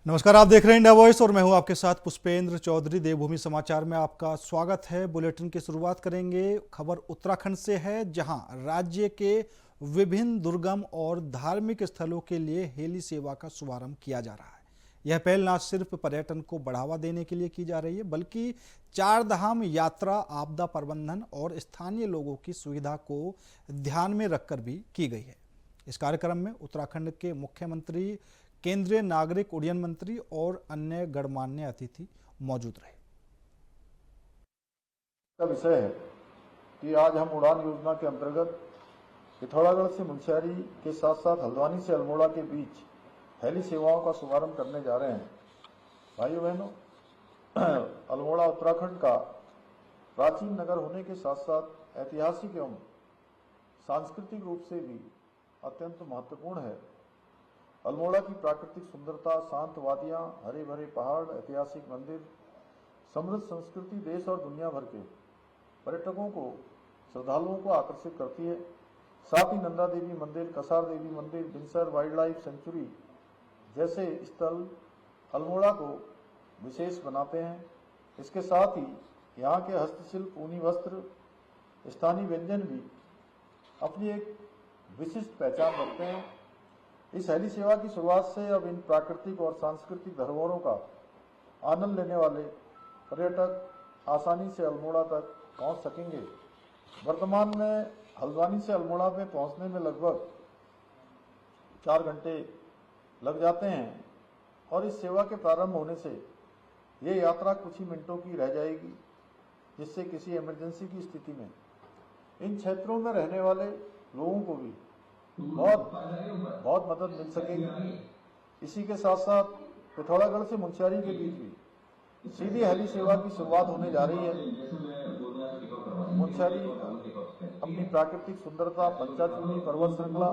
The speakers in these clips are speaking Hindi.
नमस्कार, आप देख रहे हैं इंडिया वॉइस और मैं हूं आपके साथ पुष्पेंद्र चौधरी। देवभूमि समाचार में आपका स्वागत है। बुलेटिन की शुरुआत करेंगे। खबर उत्तराखंड से है, जहां राज्य के विभिन्न दुर्गम और धार्मिक स्थलों के लिए हेली सेवा का शुभारंभ किया जा रहा है। यह पहल न सिर्फ पर्यटन को बढ़ावा देने के लिए की जा रही है, बल्कि चार धाम यात्रा, आपदा प्रबंधन और स्थानीय लोगों की सुविधा को ध्यान में रखकर भी की गई है। इस कार्यक्रम में उत्तराखंड के मुख्यमंत्री, केंद्रीय नागरिक उड्डयन मंत्री और अन्य गणमान्य अतिथि मौजूद रहे। का विषय है कि आज हम उड़ान योजना के अंतर्गत पिथौरागढ़ से मुनस्यारी के साथ साथ हल्द्वानी से अल्मोड़ा के बीच हेली सेवाओं का शुभारंभ करने जा रहे हैं। भाइयों बहनों, अल्मोड़ा उत्तराखंड का प्राचीन नगर होने के साथ साथ ऐतिहासिक एवं सांस्कृतिक रूप से भी अत्यंत महत्वपूर्ण है। अल्मोड़ा की प्राकृतिक सुंदरता, शांत वादियां, हरे भरे पहाड़, ऐतिहासिक मंदिर, समृद्ध संस्कृति देश और दुनिया भर के पर्यटकों को, श्रद्धालुओं को आकर्षित करती है। साथ ही नंदा देवी मंदिर, कसार देवी मंदिर, बिनसर वाइल्ड लाइफ सेंचुरी जैसे स्थल अल्मोड़ा को विशेष बनाते हैं। इसके साथ ही यहाँ के हस्तशिल्प, ऊनी वस्त्र, स्थानीय व्यंजन भी अपनी एक विशिष्ट पहचान रखते हैं। इस हेली सेवा की शुरुआत से अब इन प्राकृतिक और सांस्कृतिक धरोहरों का आनंद लेने वाले पर्यटक आसानी से अल्मोड़ा तक पहुंच सकेंगे। वर्तमान में हल्द्वानी से अल्मोड़ा में पहुंचने में लगभग 4 घंटे लग जाते हैं और इस सेवा के प्रारंभ होने से ये यात्रा कुछ ही मिनटों की रह जाएगी, जिससे किसी इमरजेंसी की स्थिति में इन क्षेत्रों में रहने वाले लोगों को भी बहुत मदद मिल सकेगी। इसी के साथ साथ पिथौरागढ़ से मुनस्यारी के बीच भी सीधी हेली सेवा की शुरुआत होने जा रही है। मुनस्यारी अपनी प्राकृतिक सुंदरता, पंचाचूली पर्वत श्रृंखला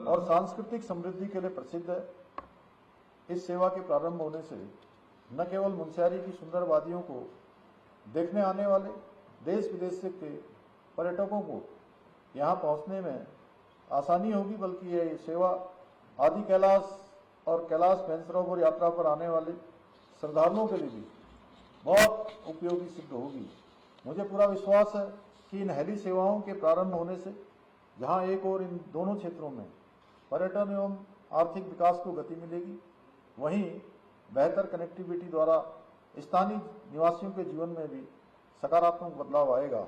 और सांस्कृतिक समृद्धि के लिए प्रसिद्ध है। इस सेवा के प्रारंभ होने से न केवल मुनस्यारी की सुंदर वादियों को देखने आने वाले देश विदेश के पर्यटकों को यहाँ पहुँचने में आसानी होगी, बल्कि यह सेवा आदि कैलाश और कैलाश मानसरोवर यात्रा पर आने वाले श्रद्धालुओं के लिए भी बहुत उपयोगी सिद्ध होगी। मुझे पूरा विश्वास है कि इन हेली सेवाओं के प्रारंभ होने से जहां एक और इन दोनों क्षेत्रों में पर्यटन एवं आर्थिक विकास को गति मिलेगी, वहीं बेहतर कनेक्टिविटी द्वारा स्थानीय निवासियों के जीवन में भी सकारात्मक बदलाव आएगा।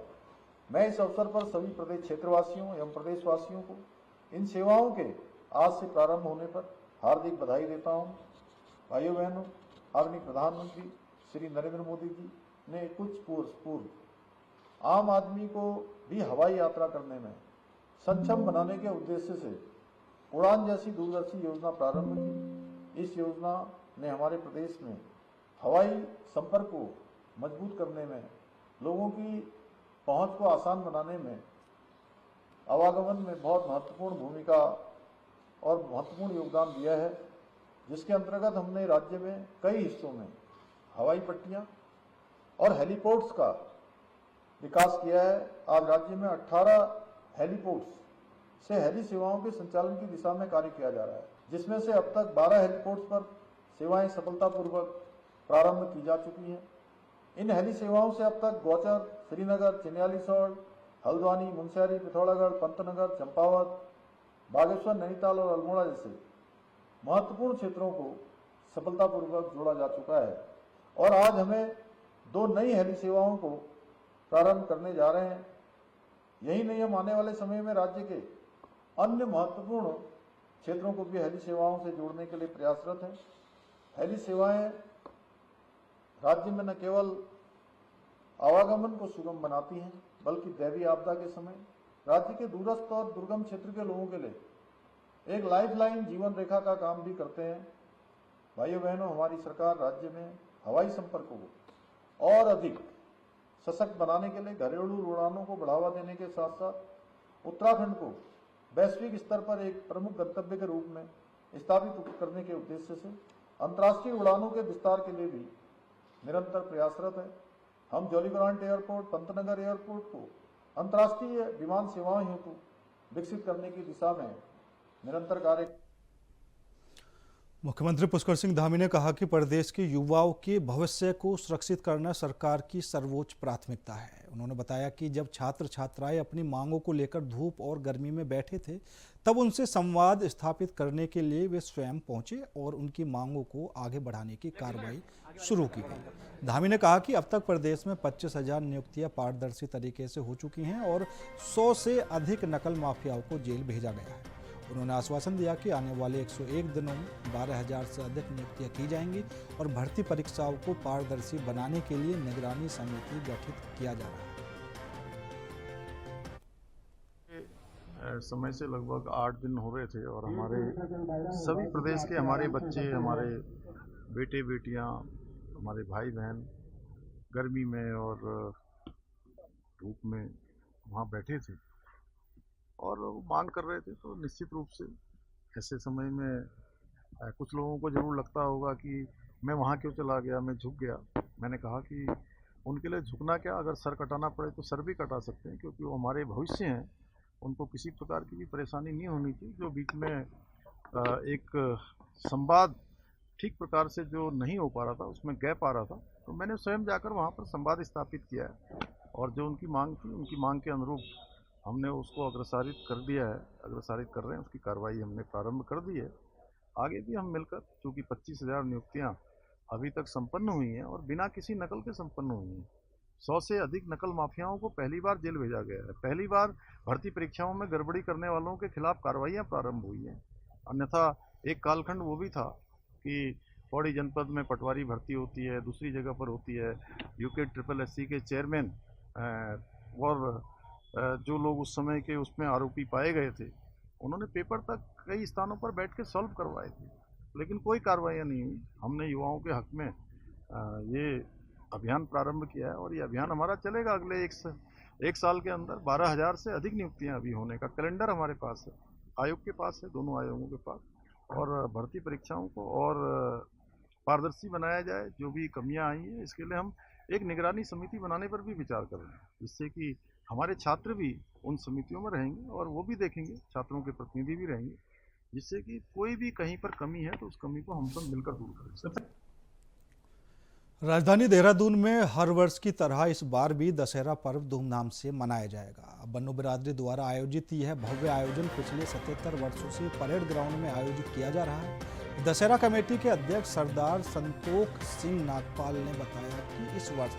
मैं इस अवसर पर सभी प्रदेश क्षेत्रवासियों एवं प्रदेशवासियों को इन सेवाओं के आज से प्रारंभ होने पर हार्दिक बधाई देता हूं। भाइयों बहनों, आदरणीय प्रधानमंत्री श्री नरेंद्र मोदी जी ने कुछ पूर्व आम आदमी को भी हवाई यात्रा करने में सक्षम बनाने के उद्देश्य से उड़ान जैसी दूरदर्शी योजना प्रारंभ की। इस योजना ने हमारे प्रदेश में हवाई संपर्क को मजबूत करने में, लोगों की पहुंच को आसान बनाने में, आवागमन में बहुत महत्वपूर्ण भूमिका और महत्वपूर्ण योगदान दिया है, जिसके अंतर्गत हमने राज्य में कई हिस्सों में हवाई पट्टियां और हेलीपोर्ट्स का विकास किया है। आज राज्य में 18 हेलीपोर्ट्स से हेली सेवाओं के संचालन की दिशा में कार्य किया जा रहा है, जिसमें से अब तक 12 हेलीपोर्ट्स पर सेवाएं सफलतापूर्वक प्रारंभ की जा चुकी हैं। इन हेली सेवाओं से अब तक गौचर, श्रीनगर, चिन्यालीसौड़, हल्द्वानी, मुनस्यारी, पिथौरागढ़, पंतनगर, चंपावत, बागेश्वर, नैनीताल और अल्मोड़ा जैसे महत्वपूर्ण क्षेत्रों को सफलतापूर्वक जोड़ा जा चुका है और आज हमें 2 नई हेली सेवाओं को प्रारंभ करने जा रहे हैं। यही नहीं, हम आने वाले समय में राज्य के अन्य महत्वपूर्ण क्षेत्रों को भी हेली सेवाओं से जोड़ने के लिए प्रयासरत हैं। हेली सेवाएं राज्य में न केवल आवागमन को सुगम बनाती हैं, बल्कि दैवीय आपदा के समय राज्य के दूरस्थ और दुर्गम क्षेत्र के लोगों के लिए एक लाइफलाइन, जीवन रेखा का काम भी करते हैं। भाइयों बहनों, हमारी सरकार राज्य में हवाई संपर्कों को और अधिक सशक्त बनाने के लिए घरेलू उड़ानों को बढ़ावा देने के साथ साथ उत्तराखंड को वैश्विक स्तर पर एक प्रमुख गंतव्य के रूप में स्थापित करने के उद्देश्य से अंतर्राष्ट्रीय उड़ानों के विस्तार के लिए भी निरंतर प्रयासरत है। हम जॉलीग्रांट एयरपोर्ट, पंतनगर एयरपोर्ट को अंतर्राष्ट्रीय विमान सेवाओं हेतु विकसित करने की दिशा में निरंतर कार्य। मुख्यमंत्री पुष्कर सिंह धामी ने कहा कि प्रदेश के युवाओं के भविष्य को सुरक्षित करना सरकार की सर्वोच्च प्राथमिकता है। उन्होंने बताया कि जब छात्र छात्राएं अपनी मांगों को लेकर धूप और गर्मी में बैठे थे, तब उनसे संवाद स्थापित करने के लिए वे स्वयं पहुंचे और उनकी मांगों को आगे बढ़ाने की कार्रवाई शुरू की गई। धामी ने कहा कि अब तक प्रदेश में 25,000 नियुक्तियां पारदर्शी तरीके से हो चुकी हैं और 100 से अधिक नकल माफियाओं को जेल भेजा गया है। उन्होंने आश्वासन दिया कि आने वाले 101 दिनों में 12,000 से अधिक नियुक्तियां की जाएंगी और भर्ती परीक्षाओं को पारदर्शी बनाने के लिए निगरानी समिति गठित किया जा रहा है। समय से लगभग 8 दिन हो रहे थे और हमारे सभी प्रदेश के हमारे बच्चे, हमारे बेटे बेटियां, हमारे भाई बहन गर्मी में और धूप में वहाँ बैठे थे और वो मांग कर रहे थे। तो निश्चित रूप से ऐसे समय में कुछ लोगों को ज़रूर लगता होगा कि मैं वहाँ क्यों चला गया, मैं झुक गया। मैंने कहा कि उनके लिए झुकना क्या, अगर सर कटाना पड़े तो सर भी कटा सकते हैं, क्योंकि वो हमारे भविष्य हैं। उनको किसी प्रकार की भी परेशानी नहीं होनी चाहिए। जो बीच में एक संवाद ठीक प्रकार से जो नहीं हो पा रहा था, उसमें गैप आ रहा था, तो मैंने स्वयं जाकर वहाँ पर संवाद स्थापित किया है और जो उनकी मांग थी, उनकी मांग के अनुरूप हमने उसको अग्रसारित कर दिया है, अग्रसारित कर रहे हैं। उसकी कार्रवाई हमने प्रारंभ कर दी है। आगे भी हम मिलकर, चूँकि 25,000 नियुक्तियाँ अभी तक संपन्न हुई हैं और बिना किसी नकल के संपन्न हुई हैं। 100 से अधिक नकल माफियाओं को पहली बार जेल भेजा गया है। पहली बार भर्ती परीक्षाओं में गड़बड़ी करने वालों के खिलाफ कार्रवाइयाँ प्रारंभ हुई हैं। अन्यथा एक कालखंड वो भी था कि पौड़ी जनपद में पटवारी भर्ती होती है, दूसरी जगह पर होती है। यूके SSSC के चेयरमैन और जो लोग उस समय के उसमें आरोपी पाए गए थे, उन्होंने पेपर तक कई स्थानों पर बैठ के सॉल्व करवाए थे, लेकिन कोई कार्रवाइयाँ नहीं हुई। हमने युवाओं के हक में ये अभियान प्रारंभ किया है और ये अभियान हमारा चलेगा। अगले एक साल के अंदर 12,000 से अधिक नियुक्तियाँ अभी होने का कैलेंडर हमारे पास है, आयोग के पास है, दोनों आयोगों के पास। और भर्ती परीक्षाओं को और पारदर्शी बनाया जाए। जो भी कमियां आई हैं, इसके लिए हम एक निगरानी समिति बनाने पर भी विचार कर रहे हैं, जिससे कि हमारे छात्र भी उन समितियों में रहेंगे और वो भी देखेंगे, छात्रों के प्रतिनिधि भी रहेंगे, जिससे कि कोई भी कहीं पर कमी है तो उस कमी को हम सब मिलकर दूर करें। राजधानी देहरादून में हर वर्ष की तरह इस बार भी दशहरा पर्व धूमधाम से मनाया जाएगा। बन्नू बिरादरी द्वारा आयोजित यह भव्य आयोजन पिछले 77 वर्षों से परेड ग्राउंड में आयोजित किया जा रहा है। दशहरा कमेटी के अध्यक्ष सरदार संतोख सिंह नागपाल ने बताया कि इस वर्ष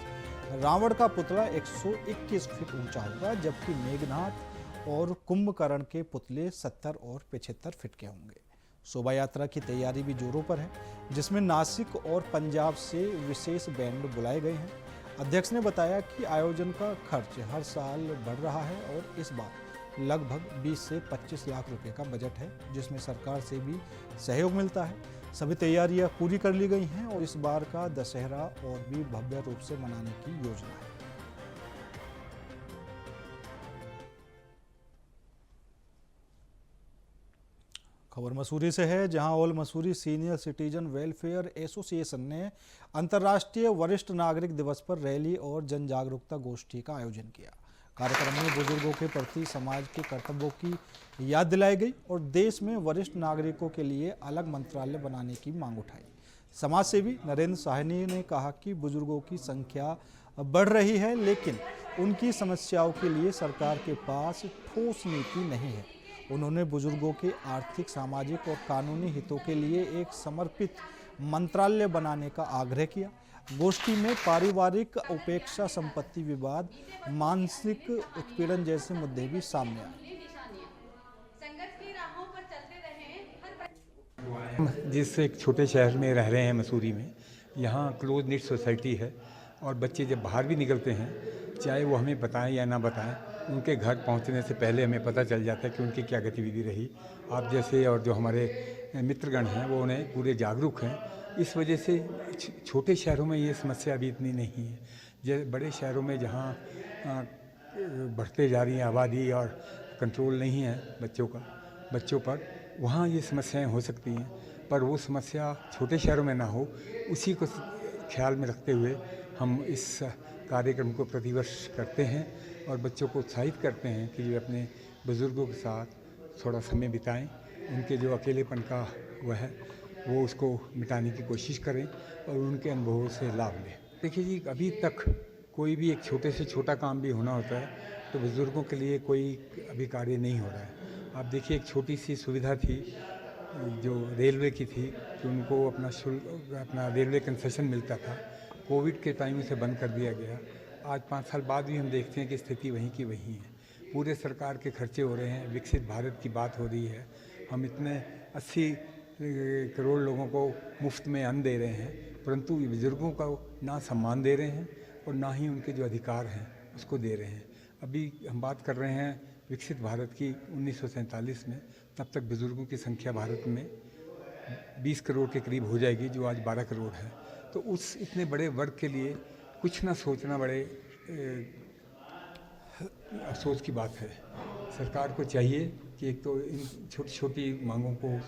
रावण का पुतला 121 फीट ऊंचा होगा, जबकि मेघनाथ और कुंभकर्ण के पुतले 70 और 75 फीट के होंगे। शोभा यात्रा की तैयारी भी जोरों पर है, जिसमें नासिक और पंजाब से विशेष बैंड बुलाए गए हैं। अध्यक्ष ने बताया कि आयोजन का खर्च हर साल बढ़ रहा है और इस बार लगभग 20 से 25 लाख रुपए का बजट है, जिसमें सरकार से भी सहयोग मिलता है। सभी तैयारियां पूरी कर ली गई हैं और इस बार का दशहरा और भी भव्य रूप से मनाने की योजना है। खबर मसूरी से है, जहां all Mussoorie senior citizen welfare association ने अंतर्राष्ट्रीय वरिष्ठ नागरिक दिवस पर रैली और जन जागरूकता गोष्ठी का आयोजन किया। कार्यक्रम में बुजुर्गों के प्रति समाज के कर्तव्यों की याद दिलाई गई और देश में वरिष्ठ नागरिकों के लिए अलग मंत्रालय बनाने की मांग उठाई। समाज सेवी नरेंद्र साहनी ने कहा कि बुजुर्गों की संख्या बढ़ रही है, लेकिन उनकी समस्याओं के लिए सरकार के पास ठोस नीति नहीं है। उन्होंने बुजुर्गों के आर्थिक, सामाजिक और कानूनी हितों के लिए एक समर्पित मंत्रालय बनाने का आग्रह किया। गोष्ठी में पारिवारिक उपेक्षा, संपत्ति विवाद, मानसिक उत्पीड़न जैसे मुद्दे भी सामने आए। जिस एक छोटे शहर में रह रहे हैं मसूरी में, यहाँ क्लोज निट सोसाइटी है और बच्चे जब बाहर भी निकलते हैं, चाहे वो हमें बताएं या ना बताएं, उनके घर पहुँचने से पहले हमें पता चल जाता है कि उनकी क्या गतिविधि रही। आप जैसे और जो हमारे मित्रगण हैं वो उन्हें पूरे जागरूक हैं। इस वजह से छोटे शहरों में ये समस्या अभी इतनी नहीं है। जैसे बड़े शहरों में जहाँ बढ़ते जा रही है आबादी और कंट्रोल नहीं है बच्चों पर, वहाँ ये समस्याएं हो सकती हैं। पर वो समस्या छोटे शहरों में ना हो, उसी को ख्याल में रखते हुए हम इस कार्यक्रम को प्रतिवर्ष करते हैं और बच्चों को उत्साहित करते हैं कि वे अपने बुज़ुर्गों के साथ थोड़ा समय बिताएं, उनके जो अकेलेपन का वह है वो उसको मिटाने की कोशिश करें और उनके अनुभवों से लाभ लें। देखिए जी, अभी तक कोई भी एक छोटे से छोटा काम भी होना होता है तो बुज़ुर्गों के लिए कोई अभी कार्य नहीं हो रहा है। आप देखिए, एक छोटी सी सुविधा थी जो रेलवे की थी कि उनको अपना रेलवे कंसेशन मिलता था, कोविड के टाइम उसे बंद कर दिया गया। आज 5 साल बाद भी हम देखते हैं कि स्थिति वहीं की वहीं है। पूरे सरकार के खर्चे हो रहे हैं, विकसित भारत की बात हो रही है, हम इतने 80 करोड़ लोगों को मुफ्त में अन्न दे रहे हैं, परंतु बुजुर्गों का ना सम्मान दे रहे हैं और ना ही उनके जो अधिकार हैं उसको दे रहे हैं। अभी हम बात कर रहे हैं विकसित भारत की 1947 में, तब तक बुजुर्गों की संख्या भारत में 20 करोड़ के करीब हो जाएगी, जो आज 12 करोड़ है। तो उस इतने बड़े वर्ग के लिए कुछ ना सोचना बड़े अफसोस की बात है। सरकार को चाहिए कि एक तो इन छोटी छोटी मांगों को।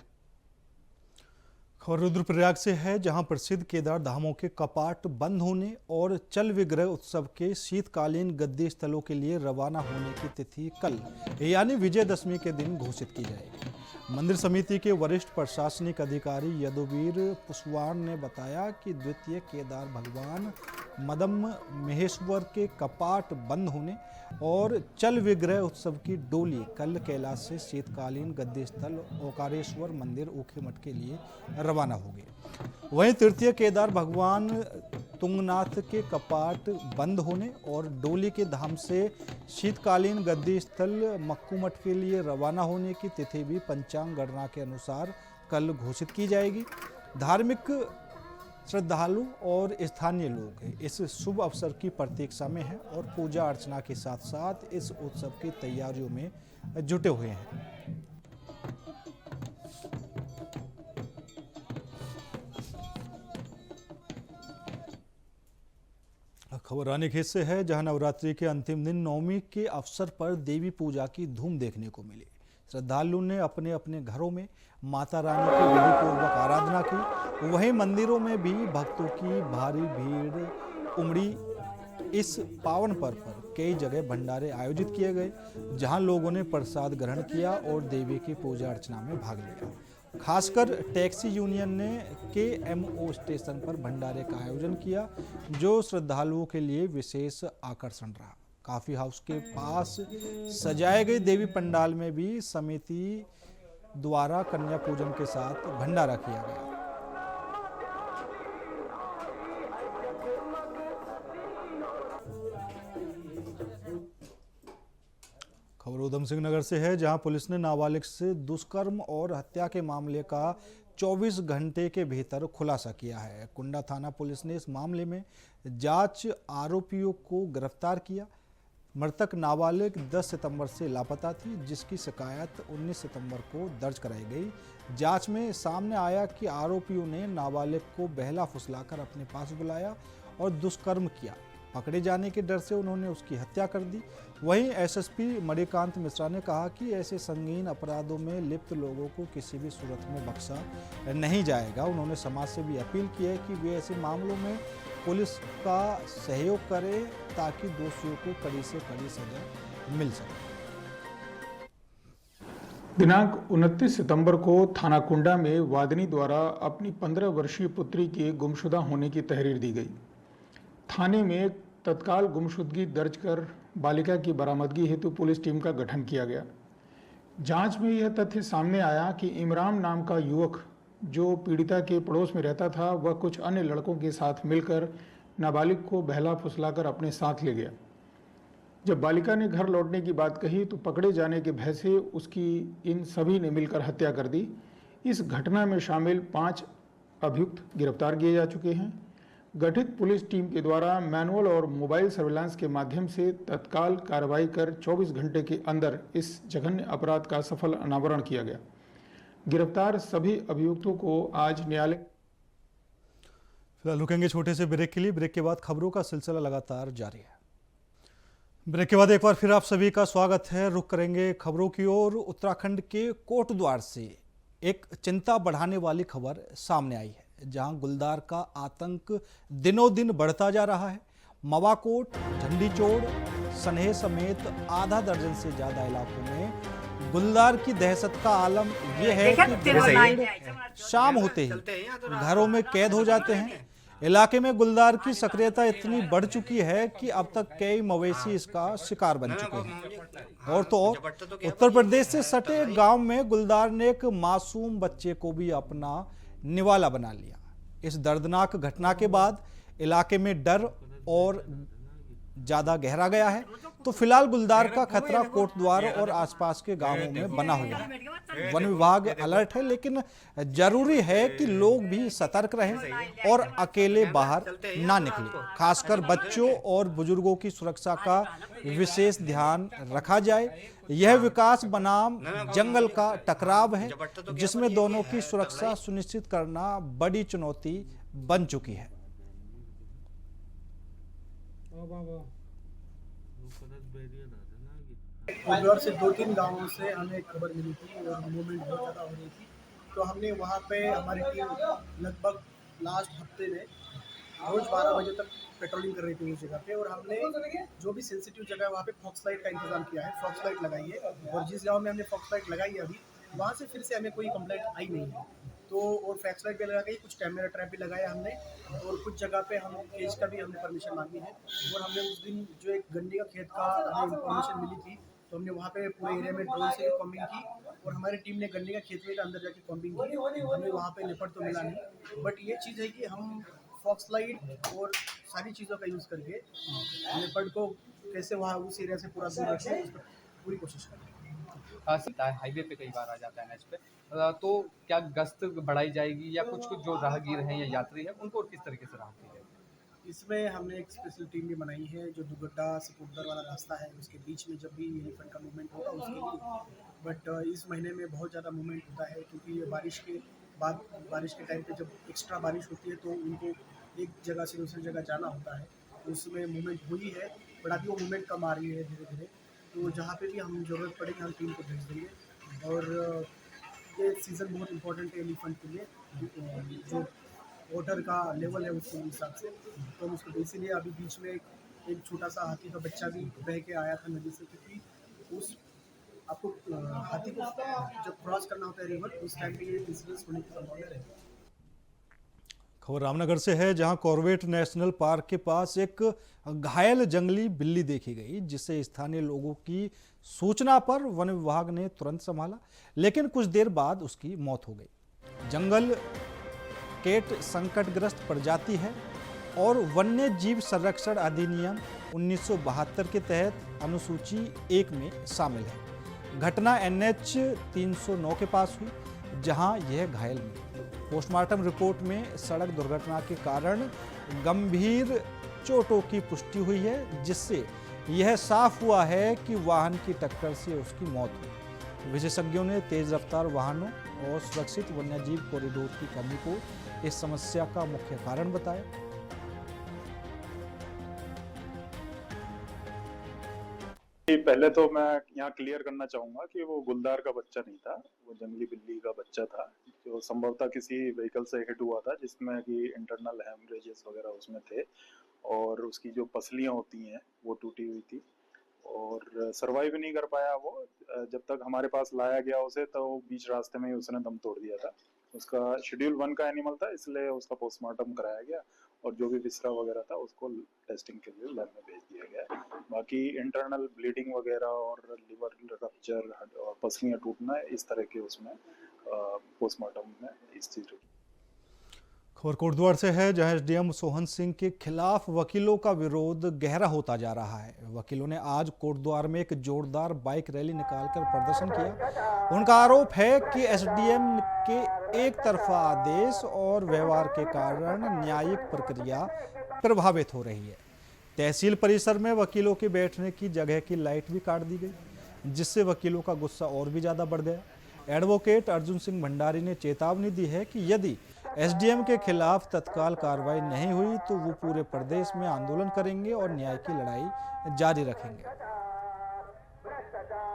खबर रुद्रप्रयाग से है, जहां प्रसिद्ध केदार धामों के कपाट बंद होने और चल विग्रह उत्सव के शीतकालीन गद्दी स्थलों के लिए रवाना होने की तिथि कल यानी विजयदशमी के दिन घोषित की जाएगी। मंदिर समिति के वरिष्ठ प्रशासनिक अधिकारी यदुवीर पुष्वाण ने बताया कि द्वितीय केदार भगवान मदम महेश्वर के कपाट बंद होने और चल विग्रह उत्सव की डोली कल कैलाश से शीतकालीन गद्दी स्थल ओकारेश्वर मंदिर ऊखीमठ के लिए रवाना होगी। वहीं तृतीय केदार भगवान तुंगनाथ के कपाट बंद होने और डोली के धाम से शीतकालीन गद्दी स्थल मक्कूमठ के लिए रवाना होने की तिथि भी पंचांग गणना के अनुसार कल घोषित की जाएगी। धार्मिक श्रद्धालु और स्थानीय लोग इस शुभ अवसर की प्रतीक्षा में हैं और पूजा अर्चना के साथ साथ इस उत्सव की तैयारियों में जुटे हुए हैं। खबर रानीखेत से है, जहां नवरात्रि के अंतिम दिन नवमी के अवसर पर देवी पूजा की धूम देखने को मिली। श्रद्धालु ने अपने अपने घरों में माता रानी की विधिपूर्वक आराधना की, वहीं मंदिरों में भी भक्तों की भारी भीड़ उमड़ी। इस पावन पर्व पर कई जगह भंडारे आयोजित किए गए, जहां लोगों ने प्रसाद ग्रहण किया और देवी की पूजा अर्चना में भाग लिया। खासकर टैक्सी यूनियन ने KMO स्टेशन पर भंडारे का आयोजन किया, जो श्रद्धालुओं के लिए विशेष आकर्षण रहा। काफी हाउस के पास सजाए गए देवी पंडाल में भी समिति द्वारा कन्या पूजन के साथ भंडारा किया गया। खबर उधम सिंह नगर से है, जहां पुलिस ने नाबालिग से दुष्कर्म और हत्या के मामले का 24 घंटे के भीतर खुलासा किया है। कुंडा थाना पुलिस ने इस मामले में जांच आरोपियों को गिरफ्तार किया। मृतक नाबालिग 10 सितंबर से लापता थी, जिसकी शिकायत 19 सितंबर को दर्ज कराई गई। जांच में सामने आया कि आरोपियों ने नाबालिग को बहला फुसलाकर अपने पास बुलाया और दुष्कर्म किया। पकड़े जाने के डर से उन्होंने उसकी हत्या कर दी। वहीं SSP मणिकांत मिश्रा ने कहा कि ऐसे संगीन अपराधों में लिप्त लोगों को किसी भी सूरत में बख्शा नहीं जाएगा। उन्होंने समाज से भी अपील की है कि वे ऐसे मामलों में पुलिस का सहयोग करें, ताकि दोषियों को कड़ी से कड़ी सजा मिल सके। दिनांक 29 सितंबर को थाना कुंडा में वादिनी द्वारा अपनी 15 वर्षीय पुत्री के गुमशुदा होने की तहरीर दी गई। थाने में तत्काल गुमशुदगी दर्ज कर बालिका की बरामदगी हेतु पुलिस टीम का गठन किया गया। जांच में यह तथ्य सामने आया कि इमरान नाम का युवक जो पीड़िता के पड़ोस में रहता था, वह कुछ अन्य लड़कों के साथ मिलकर नाबालिग को बहला फुसलाकर अपने साथ ले गया। जब बालिका ने घर लौटने की बात कही तो पकड़े जाने के भय से उसकी इन सभी ने मिलकर हत्या कर दी। इस घटना में शामिल 5 अभियुक्त गिरफ्तार किए जा चुके हैं। गठित पुलिस टीम के द्वारा मैनुअल और मोबाइल सर्विलांस के माध्यम से तत्काल कार्रवाई कर 24 घंटे के अंदर इस जघन्य अपराध का सफल अनावरण किया गया। गिरफ्तार सभी अभियुक्तों को आज न्यायालय। फिलहाल रुकेंगे छोटे से ब्रेक के लिए। ब्रेक के बाद खबरों का सिलसिला लगातार जारी है। ब्रेक के बाद एक बार फिर आप सभी का स्वागत है। रुक करेंगे खबरों की ओर उत्तराखंड के कोटद्वार से, एक चिंता बढ़ाने वाली खबर सामने आई है, जहां गुलदार का आतंक दिनों दिन बढ़ता जा रहा है। मवाकोट, झंडीचोड़, सनेह समेत आधा दर्जन से ज्यादा इलाकों में गुलदार की दहशत का आलम यह है कि ग्रामीण शाम होते ही घरों में कैद हो जाते हैं। इलाके में गुलदार की सक्रियता इतनी बढ़ चुकी है कि अब तक कई मवेशी इसका शिकार बन चुके हैं। और तो और उत्तर प्रदेश से सटे गांव में गुलदार ने एक मासूम बच्चे को भी अपना निवाला बना लिया। इस दर्दनाक घटना के बाद इलाके में डर और ज्यादा गहरा गया है। तो फिलहाल गुलदार का खतरा कोटद्वार और आसपास के गांवों में बना हुआ है। वन विभाग अलर्ट है, लेकिन जरूरी है कि लोग भी सतर्क रहें और अकेले बाहर ना निकलें। खासकर बच्चों और बुजुर्गों की सुरक्षा का विशेष ध्यान रखा जाए। यह विकास बनाम जंगल का टकराव है, जिसमें दोनों की सुरक्षा सुनिश्चित करना बड़ी चुनौती बन चुकी है। कोटद्वार से 2-3 गांवों से हमें खबर मिली थी और मूवमेंट बहुत ज़्यादा हो रही थी, तो हमने वहाँ पे हमारी टीम लगभग लास्ट हफ्ते में रोज़ 12 बजे तक पेट्रोलिंग कर रही थी उस जगह पे। और हमने जो भी सेंसिटिव जगह है वहाँ पे फॉक्स लाइट का इंतजाम किया है, फॉक्स लाइट लगाई है। और जिस गाँव में हमने फॉक्स लाइट लगाई है अभी, वहाँ से फिर से हमें कोई कंप्लेंट आई नहीं है। तो और फॉक्स लाइट भी लगा गई, कुछ कैमरा ट्रैप भी लगाया हमने, और कुछ जगह पे हम केज का भी हमने परमिशन मांगी है। और हमने उस दिन जो एक गन्ने का खेत का हमें इन्फॉर्मेशन मिली थी, तो हमने वहाँ पे पूरे एरिया में ड्रोन से कॉम्बिंग की, और हमारी टीम ने गन्ने का खेत में अंदर जाके कॉम्बिंग की। हमें वहाँ पे लेपर्ड तो मिला नहीं, बट ये चीज़ है कि हम फॉक्स लाइट और सारी चीज़ों का यूज़ करके लेपर्ड को कैसे वहाँ उस एरिया से पूरा दूर रखें, उस पर पूरी कोशिश करें। हाईवे पे कई बार आ जाता है नेच पे, तो क्या गश्त बढ़ाई जाएगी या कुछ कुछ जो राहगीर हैं या यात्री हैं उनको किस तरीके से राहत दी जाएगी? इसमें हमने एक स्पेशल टीम भी बनाई है जो दुगड्डा से कोटद्वार वाला रास्ता है उसके बीच में जब भी एलिफेंट का मूवमेंट होगा उसके लिए। बट इस महीने में बहुत ज़्यादा मूवमेंट होता है, क्योंकि बारिश के बाद, बारिश के टाइम पे जब एक्स्ट्रा बारिश होती है तो उनको एक जगह से दूसरी जगह जाना होता है, उसमें मूवमेंट हुई है। बट अभी वो मूवमेंट कम आ रही है धीरे धीरे, तो जहाँ पे भी हम ज़रूरत पड़ेगी हम टीम को भेज देंगे। और ये सीज़न बहुत इंपॉर्टेंट है एलिफेंट के लिए, जो वाटर का लेवल है उसके हिसाब से। तो हम उसको इसीलिए अभी बीच में एक छोटा सा हाथी का बच्चा भी बह के आया था नदी से, क्योंकि उस आपको हाथी को जब क्रॉस करना होता है रिवर, उस टाइम पे ये इंसिडेंस होने की संभावना है। खबर रामनगर से है, जहां कॉर्बेट नेशनल पार्क के पास एक घायल जंगली बिल्ली देखी गई, जिसे स्थानीय लोगों की सूचना पर वन विभाग ने तुरंत संभाला, लेकिन कुछ देर बाद उसकी मौत हो गई। जंगल केट संकटग्रस्त प्रजाति है और वन्य जीव संरक्षण अधिनियम 1972 के तहत अनुसूची 1 में शामिल है। घटना NH 309 के पास हुई, जहां यह घायल हुई। पोस्टमार्टम रिपोर्ट में सड़क दुर्घटना के कारण गंभीर चोटों की पुष्टि हुई है, जिससे यह साफ हुआ है कि वाहन की टक्कर से उसकी मौत हुई। विशेषज्ञों ने तेज रफ्तार वाहनों और सुरक्षित वन्यजीव कॉरिडोर की कमी को इस समस्या का मुख्य कारण बताया। पहले तो मैं यहाँ क्लियर करना चाहूंगा कि वो गुलदार का बच्चा नहीं था, वो जंगली बिल्ली का बच्चा था, जो संभवतः किसी व्हीकल से हिट हुआ था, जिसमें कि इंटरनल हेमरेजेस वगैरह उसमें थे, और उसकी जो पसलियां होती हैं वो टूटी हुई थी, और सरवाइव नहीं कर पाया वो। जब तक हमारे पास लाया गया उसे, तो बीच रास्ते में ही उसने दम तोड़ दिया था। उसका शेड्यूल 1 का एनिमल था, इसलिए उसका पोस्टमार्टम कराया गया, और जो भी विसरा वगैरह था उसको टेस्टिंग के लिए लैब में भेज दिया गया। बाकी इंटरनल ब्लीडिंग वगैरह और लिवर रप्चर और पसलियां टूटना, इस तरह के उसमें पोस्टमार्टम में इस चीज़। खबर कोटद्वार से है, जहां SDM सोहन सिंह के खिलाफ वकीलों का विरोध गहरा होता जा रहा है। वकीलों ने आज कोटद्वार में एक जोरदार बाइक रैली निकालकर प्रदर्शन किया। उनका आरोप है कि SDM के एक तरफा आदेश और व्यवहार के कारण न्यायिक प्रक्रिया प्रभावित हो रही है। तहसील परिसर में वकीलों के बैठने की जगह की लाइट भी काट दी गई, जिससे वकीलों का गुस्सा और भी ज़्यादा बढ़ गया। एडवोकेट अर्जुन सिंह भंडारी ने चेतावनी दी है कि यदि SDM के खिलाफ तत्काल कार्रवाई नहीं हुई तो वो पूरे प्रदेश में आंदोलन करेंगे और न्याय की लड़ाई जारी रखेंगे। भ्रष्टाचार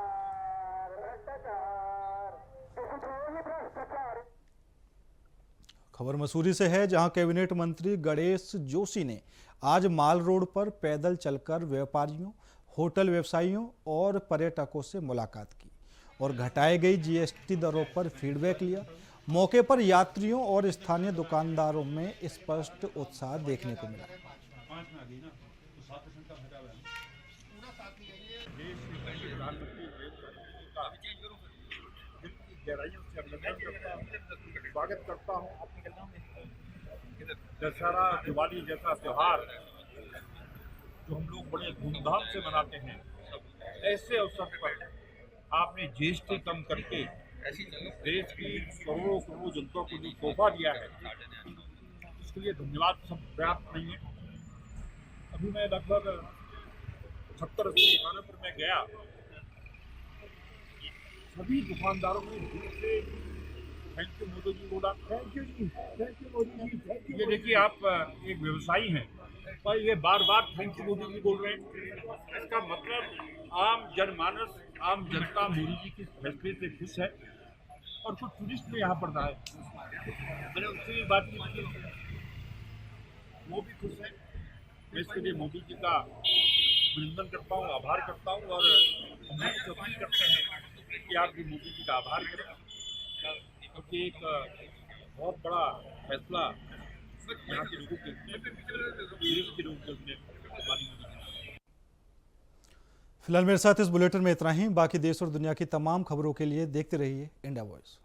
खबर मसूरी से है, जहां कैबिनेट मंत्री गणेश जोशी ने आज माल रोड पर पैदल चलकर व्यापारियों, होटल व्यवसायियों और पर्यटकों से मुलाकात की और घटाई गई जीएसटी दरों पर फीडबैक लिया। मौके पर यात्रियों और स्थानीय दुकानदारों में स्पष्ट उत्साह देखने को मिला। स्वागत करता हूँ। दशहरा दिवाली जैसा त्योहार जो हम लोग बड़े धूमधाम से मनाते हैं, ऐसे अवसर पर आपने जीएसटी कम करके देश की करोड़ों करोड़ों जनता को जो तोहफा दिया है, इसके लिए धन्यवाद सब पर्याप्त नहीं है। अभी मैं लगभग 70-80 दुकानों पर मैं गया, सभी दुकानदारों ने दिल से थैंक यू मोदी जी बोला। Thank you ji, thank you Modi ji. ये देखिए, आप एक व्यवसायी हैं पर ये बार बार थैंक यू मोदी जी बोल रहे हैं। इसका मतलब आम जनमानस, आम जनता मोदी जी के फैसले से खुश है और कुछ टूरिस्ट भी यहाँ पर आए। मैंने उनसे ये बात की, वो भी खुश है। मैं इसके लिए मोदी जी का अभिनंदन करता हूँ, आभार करता हूँ और हम लोग अपील करते हैं कि आप भी मोदी जी का आभार करें, क्योंकि एक बहुत बड़ा फैसला यहाँ के लोगों के देश के लोगों के लिए। फिलहाल मेरे साथ इस बुलेटिन में इतना ही। बाकी देश और दुनिया की तमाम खबरों के लिए देखते रहिए इंडिया वॉइस।